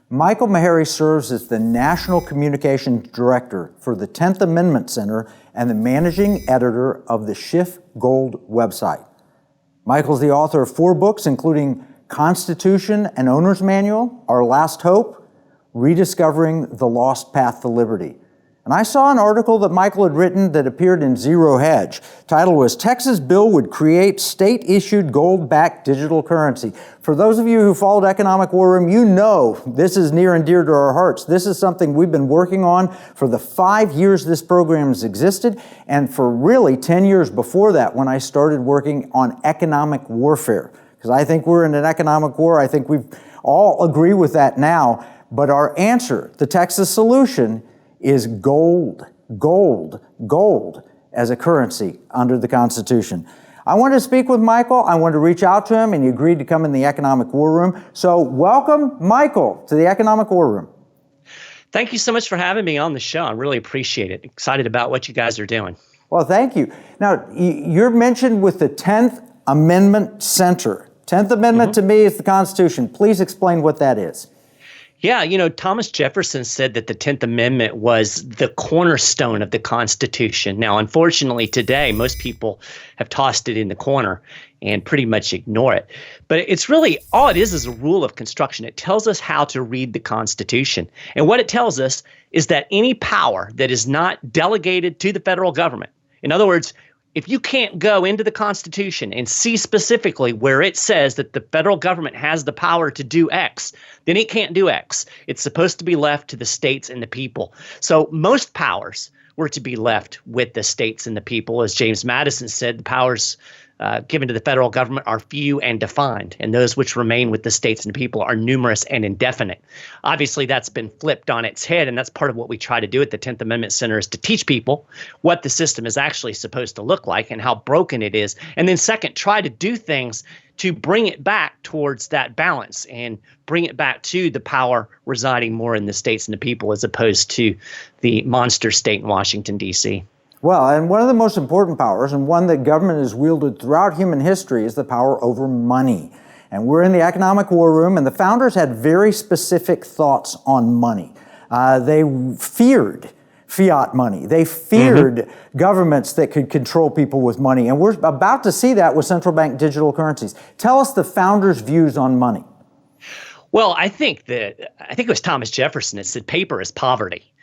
Michael Meharry serves as the National Communications Director for the 10th Amendment Center and the Managing Editor of the Schiff Gold website. Michael's the author of 4 books, including Constitution and Owner's Manual, Our Last Hope, Rediscovering the Lost Path to Liberty. And I saw an article that Michael had written that appeared in Zero Hedge. Title was Texas Bill Would Create State-Issued Gold-Backed Digital Currency. For those of you who followed Economic War Room, you know this is near and dear to our hearts. This is something we've been working on for the 5 years this program has existed, and for really 10 years before that when I started working on economic warfare. Because I think we're in an economic war. I think we all agree with that now. But our answer, the Texas solution, is gold, gold, gold as a currency under the Constitution. I wanted to speak with Michael. I wanted to reach out to him, and he agreed to come in the Economic War Room. So welcome, Michael, to the Economic War Room. Thank you so much for having me on the show. I really appreciate it. Excited about what you guys are doing. Well, thank you. Now, you're mentioned with the 10th Amendment Center. 10th Amendment to me is the Constitution. Please explain what that is. Yeah, Thomas Jefferson said that the 10th Amendment was the cornerstone of the Constitution. Now, unfortunately, today, most people have tossed it in the corner and pretty much ignore it. But it's really, all it is a rule of construction. It tells us how to read the Constitution. And what it tells us is that any power that is not delegated to the federal government, in other words, if you can't go into the Constitution and see specifically where it says that the federal government has the power to do X, then it can't do X. It's supposed to be left to the states and the people. So most powers were to be left with the states and the people. As James Madison said, the powers given to the federal government are few and defined, and those which remain with the states and the people are numerous and indefinite. Obviously, that's been flipped on its head, and that's part of what we try to do at the 10th Amendment Center is to teach people what the system is actually supposed to look like and how broken it is. And then second, try to do things to bring it back towards that balance and bring it back to the power residing more in the states and the people as opposed to the monster state in Washington, D.C. Well, and one of the most important powers, and one that government has wielded throughout human history, is the power over money. And we're in the Economic War Room, and the founders had very specific thoughts on money. They feared fiat money. They feared governments that could control people with money. And we're about to see that with central bank digital currencies. Tell us the founders' views on money. Well, I think it was Thomas Jefferson that said paper is poverty.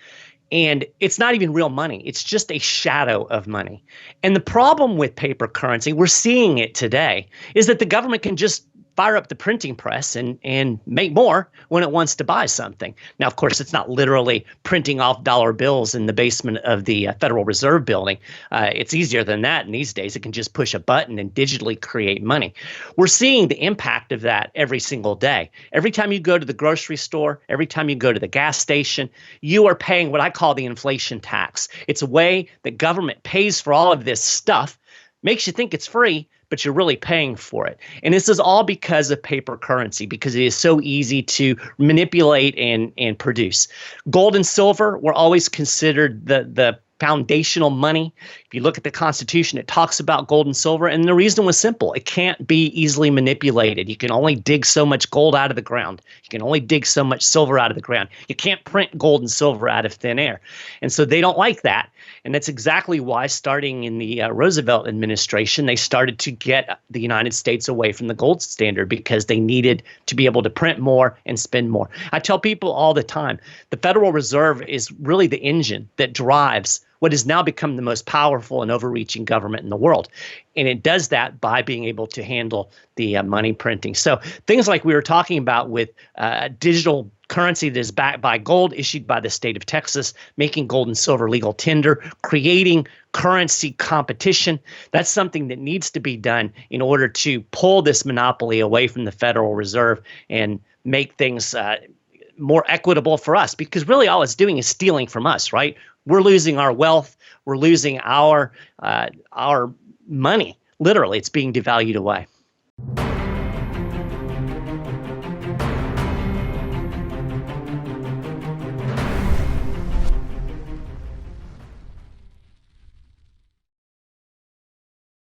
And it's not even real money. It's just a shadow of money. And the problem with paper currency, we're seeing it today, is that the government can just fire up the printing press and make more when it wants to buy something. Now, of course, it's not literally printing off dollar bills in the basement of the Federal Reserve building. It's easier than that in these days. It can just push a button and digitally create money. We're seeing the impact of that every single day. Every time you go to the grocery store, every time you go to the gas station, you are paying what I call the inflation tax. It's a way that government pays for all of this stuff, makes you think it's free, but you're really paying for it. And this is all because of paper currency, because it is so easy to manipulate and produce. Gold and silver were always considered the foundational money. If you look at the Constitution, it talks about gold and silver, and the reason was simple. It can't be easily manipulated. You can only dig so much gold out of the ground. You can only dig so much silver out of the ground. You can't print gold and silver out of thin air. And so they don't like that. And that's exactly why, starting in the Roosevelt administration, they started to get the United States away from the gold standard because they needed to be able to print more and spend more. I tell people all the time, the Federal Reserve is really the engine that drives what has now become the most powerful and overreaching government in the world. And it does that by being able to handle the money printing. So things like we were talking about with digital currency that is backed by gold issued by the state of Texas, making gold and silver legal tender, creating currency competition. That's something that needs to be done in order to pull this monopoly away from the Federal Reserve and make things more equitable for us, because really all it's doing is stealing from us, right? We're losing our wealth. We're losing our money. Literally, it's being devalued away.